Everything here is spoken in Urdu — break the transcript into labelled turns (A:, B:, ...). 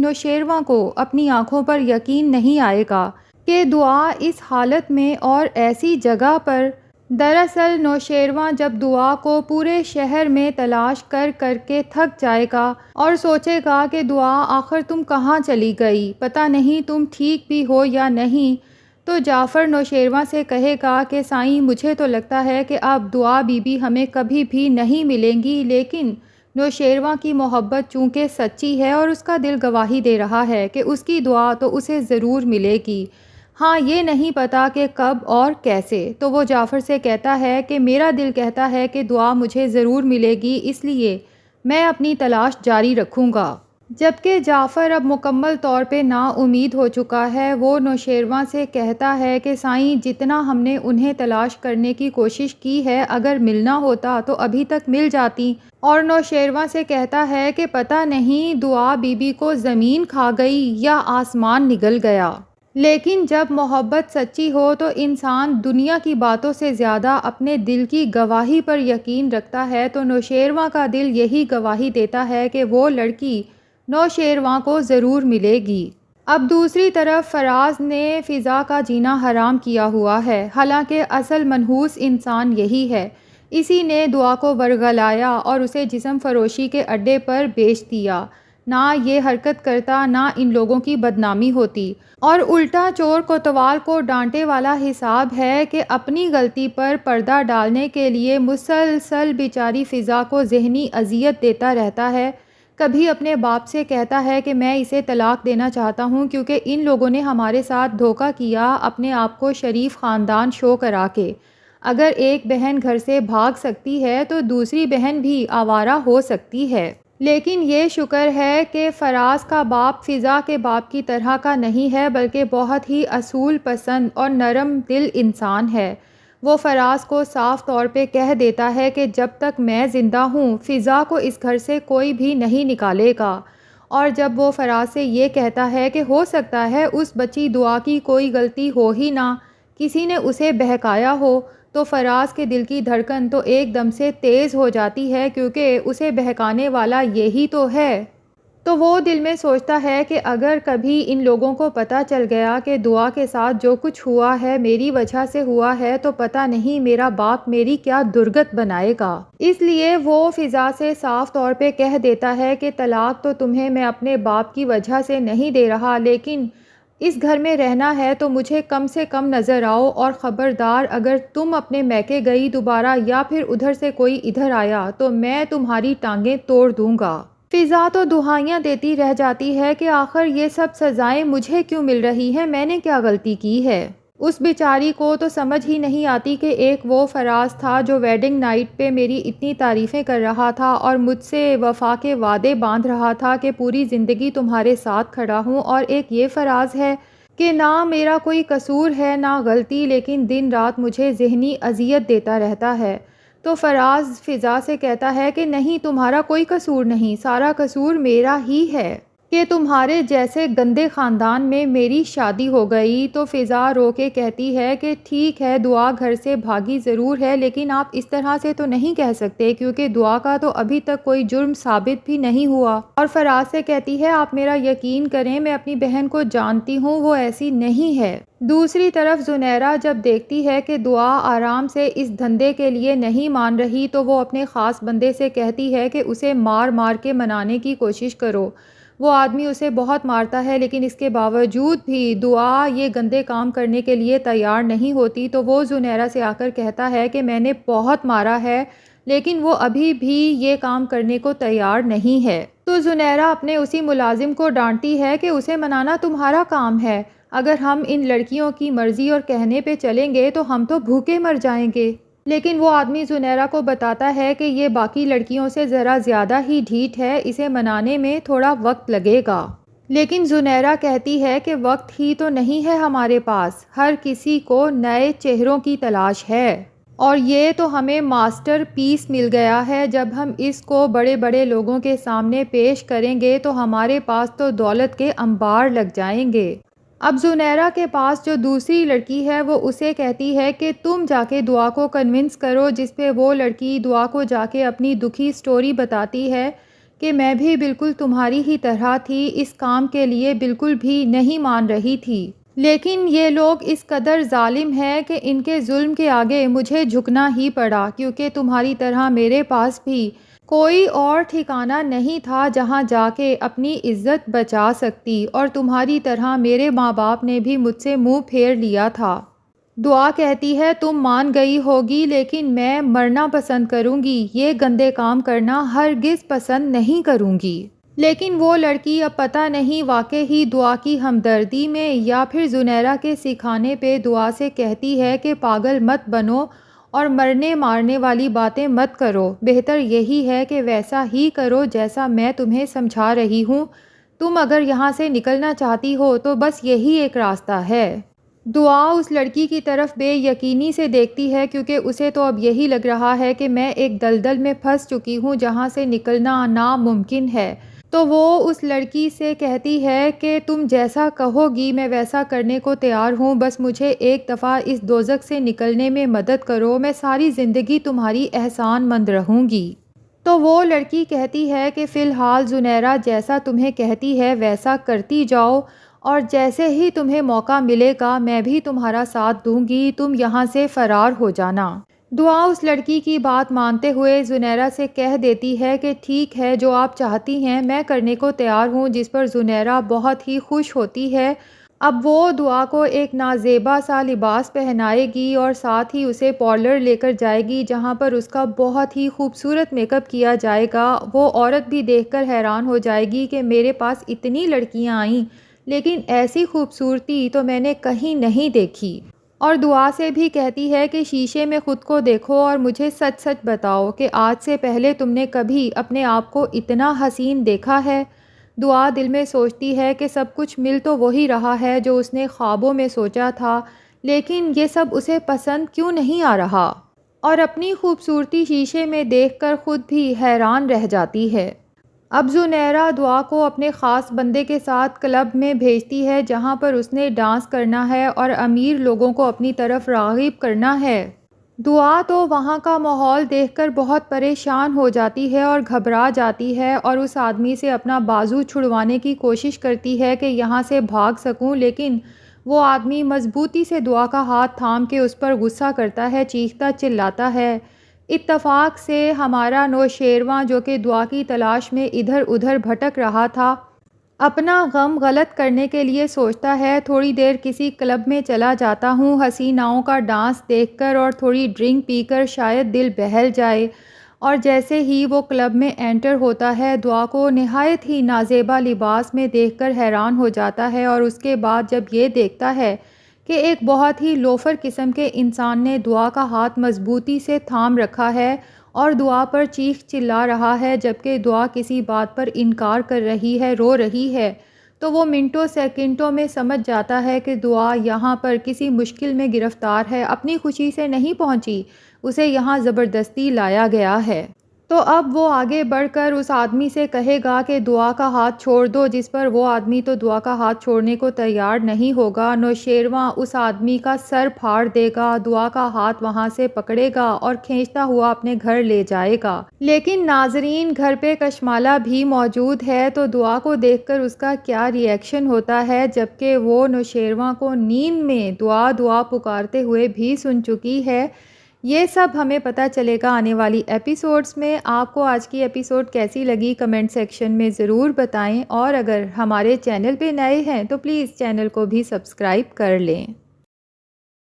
A: نوشیروان کو اپنی آنکھوں پر یقین نہیں آئے گا کہ دعا اس حالت میں اور ایسی جگہ پر۔ دراصل نوشیروان جب دعا کو پورے شہر میں تلاش کر کر کے تھک جائے گا اور سوچے گا کہ دعا آخر تم کہاں چلی گئی، پتہ نہیں تم ٹھیک بھی ہو یا نہیں، تو جعفر نوشیروان سے کہے گا کہ سائیں مجھے تو لگتا ہے کہ اب دعا بی بی ہمیں کبھی بھی نہیں ملیں گی، لیکن نوشیروان کی محبت چونکہ سچی ہے اور اس کا دل گواہی دے رہا ہے کہ اس کی دعا تو اسے ضرور ملے گی، ہاں یہ نہیں پتا کہ کب اور کیسے۔ تو وہ جعفر سے کہتا ہے کہ میرا دل کہتا ہے کہ دعا مجھے ضرور ملے گی، اس لیے میں اپنی تلاش جاری رکھوں گا۔ جبکہ جعفر اب مکمل طور پہ نا امید ہو چکا ہے، وہ نوشیروان سے کہتا ہے کہ سائیں جتنا ہم نے انہیں تلاش کرنے کی کوشش کی ہے، اگر ملنا ہوتا تو ابھی تک مل جاتی، اور نوشیروان سے کہتا ہے کہ پتہ نہیں دعا بی بی کو زمین کھا گئی یا آسمان نگل گیا۔ لیکن جب محبت سچی ہو تو انسان دنیا کی باتوں سے زیادہ اپنے دل کی گواہی پر یقین رکھتا ہے، تو نوشیروان کا دل یہی گواہی دیتا ہے کہ وہ لڑکی نوشیروان کو ضرور ملے گی۔ اب دوسری طرف فراز نے فضا کا جینا حرام کیا ہوا ہے، حالانکہ اصل منحوس انسان یہی ہے، اسی نے دعا کو ورگلایا اور اسے جسم فروشی کے اڈے پر بیچ دیا۔ نہ یہ حرکت کرتا نہ ان لوگوں کی بدنامی ہوتی، اور الٹا چور کوتوال کو ڈانٹے والا حساب ہے کہ اپنی غلطی پر پردہ ڈالنے کے لیے مسلسل بیچاری فضا کو ذہنی اذیت دیتا رہتا ہے۔ کبھی اپنے باپ سے کہتا ہے کہ میں اسے طلاق دینا چاہتا ہوں کیونکہ ان لوگوں نے ہمارے ساتھ دھوکہ کیا، اپنے آپ کو شریف خاندان شو کرا کے۔ اگر ایک بہن گھر سے بھاگ سکتی ہے تو دوسری بہن بھی آوارہ ہو سکتی ہے۔ لیکن یہ شکر ہے کہ فراز کا باپ فضا کے باپ کی طرح کا نہیں ہے، بلکہ بہت ہی اصول پسند اور نرم دل انسان ہے۔ وہ فراز کو صاف طور پہ کہہ دیتا ہے کہ جب تک میں زندہ ہوں فضا کو اس گھر سے کوئی بھی نہیں نکالے گا، اور جب وہ فراز سے یہ کہتا ہے کہ ہو سکتا ہے اس بچی دعا کی کوئی غلطی ہو ہی نہ، کسی نے اسے بہکایا ہو، تو فراز کے دل کی دھڑکن تو ایک دم سے تیز ہو جاتی ہے کیونکہ اسے بہکانے والا یہی تو ہے۔ تو وہ دل میں سوچتا ہے کہ اگر کبھی ان لوگوں کو پتہ چل گیا کہ دعا کے ساتھ جو کچھ ہوا ہے میری وجہ سے ہوا ہے تو پتہ نہیں میرا باپ میری کیا درگت بنائے گا۔ اس لیے وہ فضا سے صاف طور پہ کہہ دیتا ہے کہ طلاق تو تمہیں میں اپنے باپ کی وجہ سے نہیں دے رہا، لیکن اس گھر میں رہنا ہے تو مجھے کم سے کم نظر آؤ، اور خبردار اگر تم اپنے میکے گئی دوبارہ یا پھر ادھر سے کوئی ادھر آیا تو میں تمہاری ٹانگیں توڑ دوں گا۔ فضا تو دہائیاں دیتی رہ جاتی ہے کہ آخر یہ سب سزائیں مجھے کیوں مل رہی ہیں، میں نے کیا غلطی کی ہے۔ اس بیچاری کو تو سمجھ ہی نہیں آتی کہ ایک وہ فراز تھا جو ویڈنگ نائٹ پہ میری اتنی تعریفیں کر رہا تھا اور مجھ سے وفا کے وعدے باندھ رہا تھا کہ پوری زندگی تمہارے ساتھ کھڑا ہوں، اور ایک یہ فراز ہے کہ نہ میرا کوئی قصور ہے نہ غلطی، لیکن دن رات مجھے ذہنی اذیت دیتا رہتا ہے۔ تو فراز فضا سے کہتا ہے کہ نہیں تمہارا کوئی قصور نہیں، سارا قصور میرا ہی ہے کہ تمہارے جیسے گندے خاندان میں میری شادی ہو گئی۔ تو فضا رو کے کہتی ہے کہ ٹھیک ہے دعا گھر سے بھاگی ضرور ہے، لیکن آپ اس طرح سے تو نہیں کہہ سکتے کیونکہ دعا کا تو ابھی تک کوئی جرم ثابت بھی نہیں ہوا۔ اور فراز سے کہتی ہے آپ میرا یقین کریں، میں اپنی بہن کو جانتی ہوں، وہ ایسی نہیں ہے۔ دوسری طرف زنیرہ جب دیکھتی ہے کہ دعا آرام سے اس دھندے کے لیے نہیں مان رہی تو وہ اپنے خاص بندے سے کہتی ہے کہ اسے مار مار کے منانے کی کوشش کرو۔ وہ آدمی اسے بہت مارتا ہے لیکن اس کے باوجود بھی دعا یہ گندے کام کرنے کے لیے تیار نہیں ہوتی، تو وہ زنیرہ سے آ کر کہتا ہے کہ میں نے بہت مارا ہے لیکن وہ ابھی بھی یہ کام کرنے کو تیار نہیں ہے۔ تو زنیرہ اپنے اسی ملازم کو ڈانٹتی ہے کہ اسے منانا تمہارا کام ہے، اگر ہم ان لڑکیوں کی مرضی اور کہنے پہ چلیں گے تو ہم تو بھوکے مر جائیں گے۔ لیکن وہ آدمی زنیرہ کو بتاتا ہے کہ یہ باقی لڑکیوں سے ذرا زیادہ ہی ڈھیٹ ہے، اسے منانے میں تھوڑا وقت لگے گا۔ لیکن زنیرہ کہتی ہے کہ وقت ہی تو نہیں ہے ہمارے پاس، ہر کسی کو نئے چہروں کی تلاش ہے، اور یہ تو ہمیں ماسٹر پیس مل گیا ہے، جب ہم اس کو بڑے بڑے لوگوں کے سامنے پیش کریں گے تو ہمارے پاس تو دولت کے انبار لگ جائیں گے۔ اب زنیرہ کے پاس جو دوسری لڑکی ہے وہ اسے کہتی ہے کہ تم جا کے دعا کو کنونس کرو، جس پہ وہ لڑکی دعا کو جا کے اپنی دکھی سٹوری بتاتی ہے کہ میں بھی بالکل تمہاری ہی طرح تھی، اس کام کے لیے بالکل بھی نہیں مان رہی تھی، لیکن یہ لوگ اس قدر ظالم ہیں کہ ان کے ظلم کے آگے مجھے جھکنا ہی پڑا، کیونکہ تمہاری طرح میرے پاس بھی کوئی اور ٹھکانہ نہیں تھا جہاں جا کے اپنی عزت بچا سکتی، اور تمہاری طرح میرے ماں باپ نے بھی مجھ سے منہ پھیر لیا تھا۔ دعا کہتی ہے تم مان گئی ہوگی، لیکن میں مرنا پسند کروں گی، یہ گندے کام کرنا ہرگز پسند نہیں کروں گی۔ لیکن وہ لڑکی اب پتہ نہیں واقع ہی دعا کی ہمدردی میں یا پھر زنیرہ کے سکھانے پہ دعا سے کہتی ہے کہ پاگل مت بنو اور مرنے مارنے والی باتیں مت کرو، بہتر یہی ہے کہ ویسا ہی کرو جیسا میں تمہیں سمجھا رہی ہوں، تم اگر یہاں سے نکلنا چاہتی ہو تو بس یہی ایک راستہ ہے۔ دعا اس لڑکی کی طرف بے یقینی سے دیکھتی ہے، کیونکہ اسے تو اب یہی لگ رہا ہے کہ میں ایک دلدل میں پھنس چکی ہوں جہاں سے نکلنا ناممکن ہے۔ تو وہ اس لڑکی سے کہتی ہے کہ تم جیسا کہو گی میں ویسا کرنے کو تیار ہوں، بس مجھے ایک دفعہ اس دوزخ سے نکلنے میں مدد کرو، میں ساری زندگی تمہاری احسان مند رہوں گی۔ تو وہ لڑکی کہتی ہے کہ فی الحال زنیرہ جیسا تمہیں کہتی ہے ویسا کرتی جاؤ، اور جیسے ہی تمہیں موقع ملے گا میں بھی تمہارا ساتھ دوں گی، تم یہاں سے فرار ہو جانا۔ دعا اس لڑکی کی بات مانتے ہوئے زنیرہ سے کہہ دیتی ہے کہ ٹھیک ہے، جو آپ چاہتی ہیں میں کرنے کو تیار ہوں، جس پر زنیرہ بہت ہی خوش ہوتی ہے۔ اب وہ دعا کو ایک نازیبا سا لباس پہنائے گی اور ساتھ ہی اسے پارلر لے کر جائے گی جہاں پر اس کا بہت ہی خوبصورت میک اپ کیا جائے گا۔ وہ عورت بھی دیکھ کر حیران ہو جائے گی کہ میرے پاس اتنی لڑکیاں آئیں لیکن ایسی خوبصورتی تو میں نے کہیں نہیں دیکھی، اور دعا سے بھی کہتی ہے کہ شیشے میں خود کو دیکھو اور مجھے سچ سچ بتاؤ کہ آج سے پہلے تم نے کبھی اپنے آپ کو اتنا حسین دیکھا ہے؟ دعا دل میں سوچتی ہے کہ سب کچھ مل تو وہی رہا ہے جو اس نے خوابوں میں سوچا تھا، لیکن یہ سب اسے پسند کیوں نہیں آ رہا، اور اپنی خوبصورتی شیشے میں دیکھ کر خود بھی حیران رہ جاتی ہے۔ اب زنیرہ دعا کو اپنے خاص بندے کے ساتھ کلب میں بھیجتی ہے جہاں پر اس نے ڈانس کرنا ہے اور امیر لوگوں کو اپنی طرف راغب کرنا ہے۔ دعا تو وہاں کا ماحول دیکھ کر بہت پریشان ہو جاتی ہے اور گھبرا جاتی ہے، اور اس آدمی سے اپنا بازو چھڑوانے کی کوشش کرتی ہے کہ یہاں سے بھاگ سکوں، لیکن وہ آدمی مضبوطی سے دعا کا ہاتھ تھام کے اس پر غصہ کرتا ہے، چیختا چلاتا ہے۔ اتفاق سے ہمارا نوشیروان جو کہ دعا کی تلاش میں ادھر ادھر بھٹک رہا تھا، اپنا غم غلط کرنے کے لیے سوچتا ہے تھوڑی دیر کسی کلب میں چلا جاتا ہوں، حسیناؤں کا ڈانس دیکھ کر اور تھوڑی ڈرنک پی کر شاید دل بہل جائے، اور جیسے ہی وہ کلب میں انٹر ہوتا ہے دعا کو نہایت ہی نازیبا لباس میں دیکھ کر حیران ہو جاتا ہے، اور اس کے بعد جب یہ دیکھتا ہے کہ ایک بہت ہی لوفر قسم کے انسان نے دعا کا ہاتھ مضبوطی سے تھام رکھا ہے اور دعا پر چیخ چلا رہا ہے، جبکہ دعا کسی بات پر انکار کر رہی ہے، رو رہی ہے، تو وہ منٹوں سیکنڈوں میں سمجھ جاتا ہے کہ دعا یہاں پر کسی مشکل میں گرفتار ہے، اپنی خوشی سے نہیں پہنچی، اسے یہاں زبردستی لایا گیا ہے۔ تو اب وہ آگے بڑھ کر اس آدمی سے کہے گا کہ دعا کا ہاتھ چھوڑ دو، جس پر وہ آدمی تو دعا کا ہاتھ چھوڑنے کو تیار نہیں ہوگا۔ نوشیروان اس آدمی کا سر پھاڑ دے گا، دعا کا ہاتھ وہاں سے پکڑے گا اور کھینچتا ہوا اپنے گھر لے جائے گا۔ لیکن ناظرین، گھر پہ کشمالہ بھی موجود ہے، تو دعا کو دیکھ کر اس کا کیا ری ایکشن ہوتا ہے، جبکہ وہ نوشیروان کو نیند میں دعا دعا پکارتے ہوئے بھی سن چکی ہے۔ یہ سب ہمیں پتہ چلے گا آنے والی ایپیسوڈز میں۔ آپ کو آج کی ایپیسوڈ کیسی لگی کمنٹ سیکشن میں ضرور بتائیں، اور اگر ہمارے چینل پہ نئے ہیں تو پلیز چینل کو بھی سبسکرائب کر لیں۔